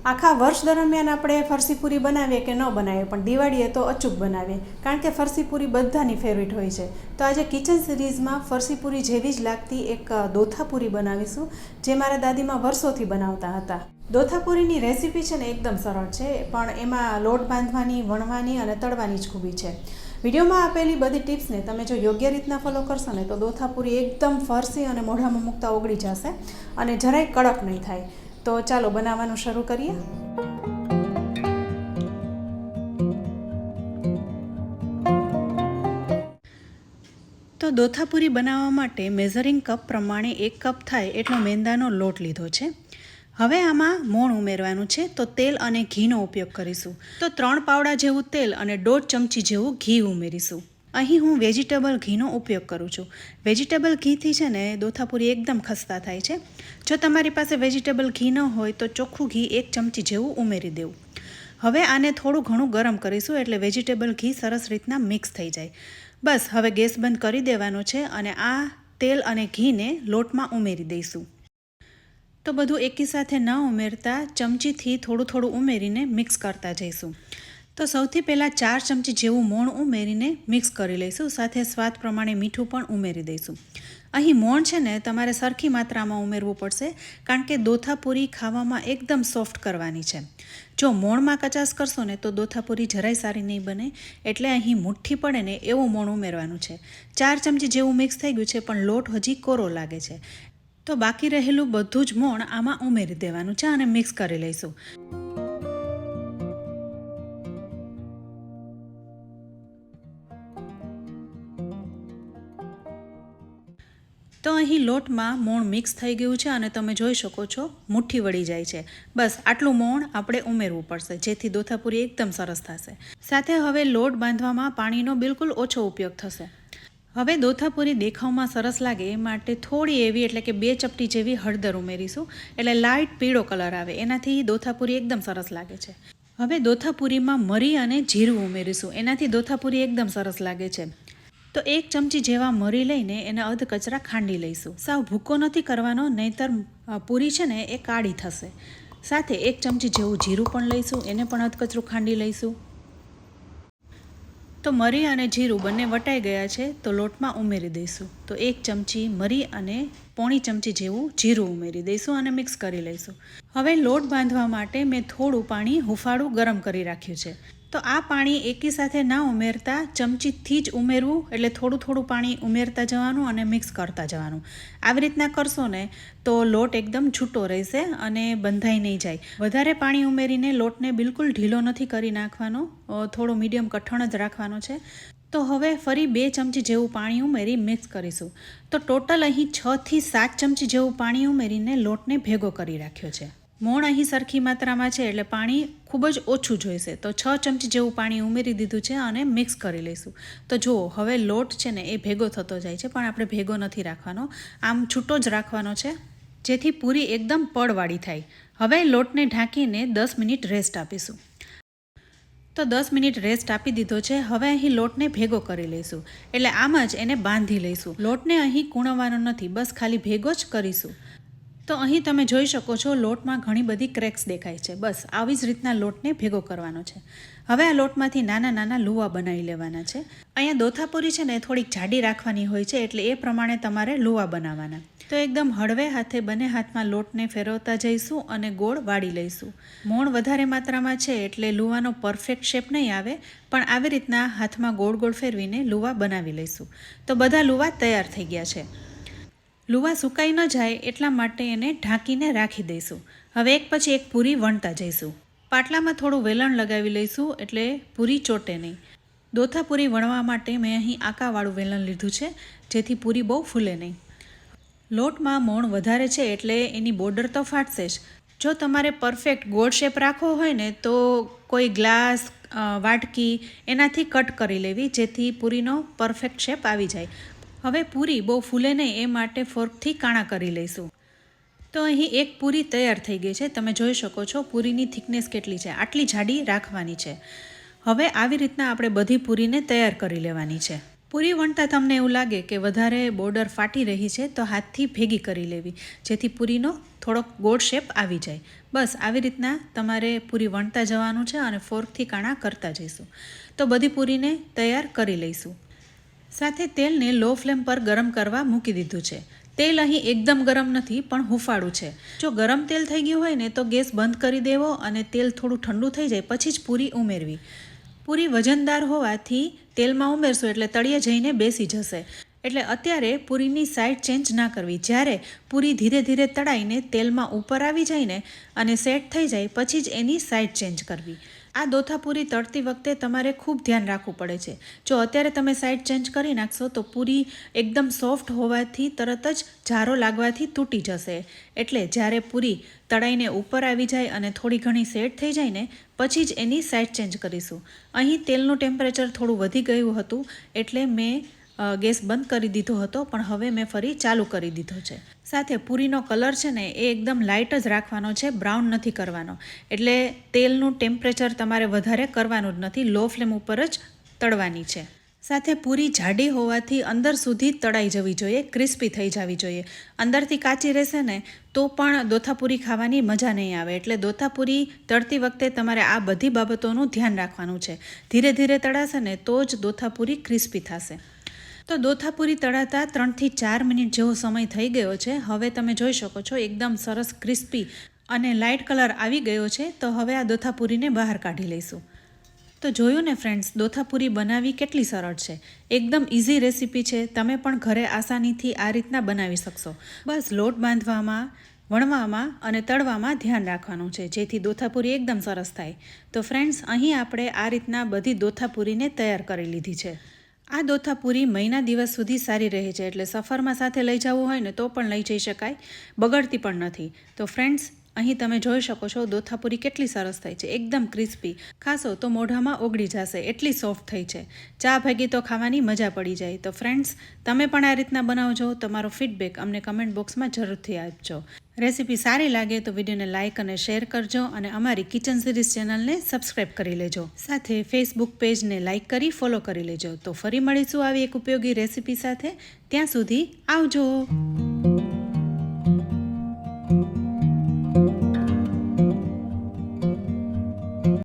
આખા વર્ષ દરમિયાન આપણે ફરસી પૂરી બનાવીએ કે ન બનાવીએ, પણ દિવાળીએ તો અચૂક બનાવીએ, કારણ કે ફરસી પૂરી બધાની ફેવરિટ હોય છે. તો આજે કિચન સિરીઝમાં ફરસી પૂરી જેવી જ લાગતી એક દોથા પૂરી બનાવીશું, જે મારા દાદીમાં વર્ષોથી બનાવતા હતા. દોથા પૂરીની રેસીપી છે ને એકદમ સરળ છે, પણ એમાં લોટ બાંધવાની, વણવાની અને તળવાની જ ખૂબી છે. વિડીયોમાં આપેલી બધી ટિપ્સને તમે જો યોગ્ય રીતના ફોલો કરશો ને તો દોથા પૂરી એકદમ ફરસી અને મોઢામાં મૂકતા ઓગળી જશે અને જરાય કડક નહીં થાય. તો ચાલો બનાવવાનું શરૂ કરીએ. તો દોથાપૂરી બનાવવા માટે મેઝરિંગ કપ પ્રમાણે 1 કપ થાય એટલો મેંદાનો લોટ લીધો છે. હવે આમાં મોણ ઉમેરવાનું છે, તો તેલ અને ઘીનો ઉપયોગ કરીશું. તો 3 પાવડા જેવું તેલ અને 1.5 ચમચી જેવું ઘી ઉમેરીશું. અહીં હું વેજીટેબલ ઘીનો ઉપયોગ કરું છું. વેજીટેબલ ઘીથી છે ને દોથાપૂરી એકદમ ખસ્તા થાય છે. જો તમારી પાસે વેજીટેબલ ઘી ન હોય તો ચોખ્ખું ઘી 1 ચમચી જેવું ઉમેરી દેવું. હવે આને થોડું ઘણું ગરમ કરીશું, એટલે વેજીટેબલ ઘી સરસ રીતના મિક્સ થઈ જાય. બસ હવે ગેસ બંધ કરી દેવાનો છે અને આ તેલ અને ઘીને લોટમાં ઉમેરી દઈશું. તો બધું એકી સાથે ન ઉમેરતા ચમચીથી થોડું થોડું ઉમેરીને મિક્સ કરતા જઈશું. તો સૌથી પહેલાં 4 ચમચી જેવું મોણ ઉમેરીને મિક્સ કરી લઈશું. સાથે સ્વાદ પ્રમાણે મીઠું પણ ઉમેરી દઈશું. અહીં મોણ છે ને તમારે સરખી માત્રામાં ઉમેરવું પડશે, કારણ કે દોથાપૂરી ખાવામાં એકદમ સોફ્ટ કરવાની છે. જો મોણમાં કચાશ કરશો ને તો દોથાપૂરી જરાય સારી નહીં બને, એટલે અહીં મુઠ્ઠી પડે ને એવું મોણ ઉમેરવાનું છે. 4 ચમચી જેવું મિક્સ થઈ ગયું છે, પણ લોટ હજી કોરો લાગે છે. તો બાકી રહેલું બધું જ મોણ આમાં ઉમેરી દેવાનું છે અને મિક્સ કરી લઈશું. તો અહીં લોટમાં મોણ મિક્સ થઈ ગયું છે અને તમે જોઈ શકો છો મુઠ્ઠી વળી જાય છે. બસ આટલું મોણ આપણે ઉમેરવું પડશે, જેથી દોથાપૂરી એકદમ સરસ થશે. સાથે હવે લોટ બાંધવામાં પાણીનો બિલકુલ ઓછો ઉપયોગ થશે. હવે દોથાપૂરી દેખાવમાં સરસ લાગે એ માટે થોડી એવી, એટલે કે 2 ચપટી જેવી હળદર ઉમેરીશું, એટલે લાઇટ પીળો કલર આવે. એનાથી દોથાપૂરી એકદમ સરસ લાગે છે. હવે દોથાપૂરીમાં મરી અને જીરું ઉમેરીશું, એનાથી દોથાપૂરી એકદમ સરસ લાગે છે. તો 1 ચમચી જેવા મરી લઈને એને અધ કચરા ખાંડી લઈશું. સાવ ભૂકો નથી કરવાનો, નહીંતર પૂરી છે ને એ કાળી થશે. સાથે 1 ચમચી જેવું જીરું પણ લઈશું, એને પણ અધ કચરું ખાંડી લઈશું. તો મરી અને જીરું બંને વટાઈ ગયા છે, તો લોટમાં ઉમેરી દઈશું. તો 1 ચમચી મરી અને પોણી ચમચી જેવું જીરું ઉમેરી દઈશું અને મિક્સ કરી લઈશું. હવે લોટ બાંધવા માટે મેં થોડું પાણી હુંફાળું ગરમ કરી રાખ્યું છે. તો આ પાણી એકી સાથે ના ઉમેરતા ચમચીથી જ ઉમેરવું, એટલે થોડું થોડું પાણી ઉમેરતા જવાનું અને મિક્સ કરતા જવાનું. આવી રીતના કરશો ને તો લોટ એકદમ છૂટો રહેશે અને બંધાઈ નહીં જાય. વધારે પાણી ઉમેરીને લોટને બિલકુલ ઢીલો નથી કરી નાખવાનો, થોડો મીડિયમ કઠણ જ રાખવાનો છે. તો હવે ફરી 2 ચમચી જેવું પાણી ઉમેરી મિક્સ કરીશું. તો ટોટલ અહીં 6 થી 7 ચમચી જેવું પાણી ઉમેરીને લોટને ભેગો કરી રાખ્યો છે. મોણ અહીં સરખી માત્રામાં છે, એટલે પાણી ખૂબ જ ઓછું જોઈશે. તો 6 ચમચી જેવું પાણી ઉમેરી દીધું છે અને મિક્સ કરી લઈશું. તો જુઓ હવે લોટ છે ને એ ભેગો થતો જાય છે, પણ આપણે ભેગો નથી રાખવાનો, આમ છૂટો જ રાખવાનો છે, જેથી પૂરી એકદમ પડવાળી થાય. હવે લોટને ઢાંકીને 10 મિનિટ રેસ્ટ આપીશું. તો 10 મિનિટ રેસ્ટ આપી દીધો છે. હવે અહીં લોટને ભેગો કરી લઈશું, એટલે આમ જ એને બાંધી લઈશું. લોટને અહીં કૂણવવાનો નથી, બસ ખાલી ભેગો જ કરીશું. તો અહીં તમે જોઈ શકો છો લોટમાં ઘણી બધી ક્રેક્સ દેખાય છે. બસ આવી જ રીતના લોટને ભેગો કરવાનો છે. હવે આ લોટમાંથી નાના નાના લુવા બનાવી લેવાના છે. અહીંયા દોથાપૂરી છે ને થોડીક જાડી રાખવાની હોય છે, એટલે એ પ્રમાણે તમારે લુવા બનાવવાના. તો એકદમ હળવે હાથે બંને હાથમાં લોટને ફેરવતા જઈશું અને ગોળ વાળી લઈશું. મોણ વધારે માત્રામાં છે એટલે લુવાનો પરફેક્ટ શેપ નહીં આવે, પણ આવી રીતના હાથમાં ગોળ ગોળ ફેરવીને લુવા બનાવી લઈશું. તો બધા લુવા તૈયાર થઈ ગયા છે. લુવા સુકાઈ ન જાય એટલા માટે એને ઢાંકીને રાખી દઈશું. હવે એક પછી એક પૂરી વણતા જઈશું. પાટલામાં થોડું વેલણ લગાવી લઈશું, એટલે પૂરી ચોટે નહીં. દોથાપૂરી વણવા માટે મેં અહીં આકાવાળું વેલણ લીધું છે, જેથી પૂરી બહુ ફૂલે નહીં. લોટમાં મોણ વધારે છે એટલે એની બોર્ડર તો ફાટશે જ. જો તમારે પરફેક્ટ ગોળ શેપ રાખવો હોય ને તો કોઈ ગ્લાસ, વાટકી એનાથી કટ કરી લેવી, જેથી પૂરીનો પરફેક્ટ શેપ આવી જાય. હવે પૂરી બહુ ફૂલે નહીં એ માટે ફોર્કથી કાણા કરી લઈશું. તો અહીં એક પૂરી તૈયાર થઈ ગઈ છે. તમે જોઈ શકો છો પૂરીની થિકનેસ કેટલી છે, આટલી જાડી રાખવાની છે. હવે આવી રીતના આપણે બધી પૂરીને તૈયાર કરી લેવાની છે. પૂરી વણતા તમને એવું લાગે કે વધારે બોર્ડર ફાટી રહી છે તો હાથથી ભેગી કરી લેવી, જેથી પૂરીનો થોડોક ગોળ શેપ આવી જાય. બસ આવી રીતના તમારે પૂરી વણતા જવાનું છે અને ફોર્કથી કાણા કરતા જઈશું. તો બધી પૂરીને તૈયાર કરી લઈશું. સાથે તેલને લો ફ્લેમ પર ગરમ કરવા મૂકી દીધું છે. તેલ અહીં એકદમ ગરમ નથી પણ હુંફાળું છે. જો ગરમ તેલ થઈ ગયું હોય ને તો ગેસ બંધ કરી દેવો અને તેલ થોડું ઠંડુ થઈ જાય પછી જ પૂરી ઉમેરવી. પૂરી વજનદાર હોવાથી તેલમાં ઉમેરશું એટલે તળિયે જઈને બેસી જશે. એટલે અત્યારે પૂરીની સાઈડ ચેન્જ ના કરવી. જ્યારે પૂરી ધીરે ધીરે તળાઈને તેલમાં ઉપર આવી જાય ને અને સેટ થઈ જાય પછી જ એની સાઈડ ચેન્જ કરવી. આ દોથાપૂરી તળતી વખતે તમારે ખૂબ ધ્યાન રાખવું પડે છે. જો અત્યારે તમે સાઈડ ચેન્જ કરી નાખશો તો પૂરી એકદમ સોફ્ટ હોવાથી તરત જ જારો લાગવાથી તૂટી જશે. એટલે જ્યારે પૂરી તળાઈને ઉપર આવી જાય અને થોડી ઘણી સેટ થઈ જાય ને પછી જ એની સાઈડ ચેન્જ કરીશું. અહીં તેલનું ટેમ્પરેચર થોડું વધી ગયું હતું એટલે મેં ગેસ બંધ કરી દીધો હતો પણ હવે મેં ફરી ચાલુ કરી દીધો છે. સાથે પૂરીનો કલર છે ને એ એકદમ લાઇટ જ રાખવાનો છે, બ્રાઉન નથી કરવાનો. એટલે તેલનું ટેમ્પરેચર તમારે વધારે કરવાનું જ નથી, લો ફ્લેમ ઉપર જ તળવાની છે. સાથે પૂરી જાડી હોવાથી અંદર સુધી તળાઈ જવી જોઈએ, ક્રિસ્પી થઈ જવી જોઈએ. અંદરથી કાચી રહેશે ને તો પણ દોથાપૂરી ખાવાની મજા નહીં આવે. એટલે દોથાપૂરી તળતી વખતે તમારે આ બધી બાબતોનું ધ્યાન રાખવાનું છે. ધીરે ધીરે તળાશે ને તો જ દોથાપૂરી ક્રિસ્પી થશે. તો દોથાપૂરી તળાતા 3 થી 4 મિનિટ જેવો સમય થઈ ગયો છે. હવે તમે જોઈ શકો છો એકદમ સરસ ક્રિસ્પી અને લાઇટ કલર આવી ગયો છે. તો હવે આ દોથાપૂરીને બહાર કાઢી લઈશું. તો જોયું ને ફ્રેન્ડ્સ, દોથાપૂરી બનાવવી કેટલી સરળ છે. એકદમ ઇઝી રેસીપી છે. તમે પણ ઘરે આસાનીથી આ રીતના બનાવી શકશો. બસ લોટ બાંધવામાં, વણવામાં અને તળવામાં ધ્યાન રાખવાનું છે જેથી દોથાપૂરી એકદમ સરસ થાય. તો ફ્રેન્ડ્સ, અહીં આપણે આ રીતના બધી દોથાપૂરીને તૈયાર કરી લીધી છે. આ દોથાપૂરી મહિના દિવસ સુધી સારી રહે છે. એટલે સફરમાં સાથે લઈ જવું હોય ને તો પણ લઈ જઈ શકાય, બગડતી પણ નથી. તો ફ્રેન્ડ્સ, અહીં તમે જોઈ શકો છો દોથાપૂરી કેટલી સરસ થઈ છે, એકદમ ક્રિસ્પી. ખાશો તો મોઢામાં ઓગળી જશે, એટલી સોફ્ટ થઈ છે. ચા ભેગી તો ખાવાની મજા પડી જાય. તો ફ્રેન્ડ્સ, તમે પણ આ રીતના બનાવજો. તમારો ફીડબેક અમને કમેન્ટ બોક્સમાં જરૂરથી આપજો. રેસીપી સારી લાગે તો વિડીયોને લાઇક અને શેર કરજો અને અમારી કિચન સિરીઝ ચેનલને સબસ્ક્રાઈબ કરી લેજો. સાથે ફેસબુક પેજને લાઇક કરી ફોલો કરી લેજો. તો ફરી મળીશું આવી એક ઉપયોગી રેસીપી સાથે. ત્યાં સુધી આવજો.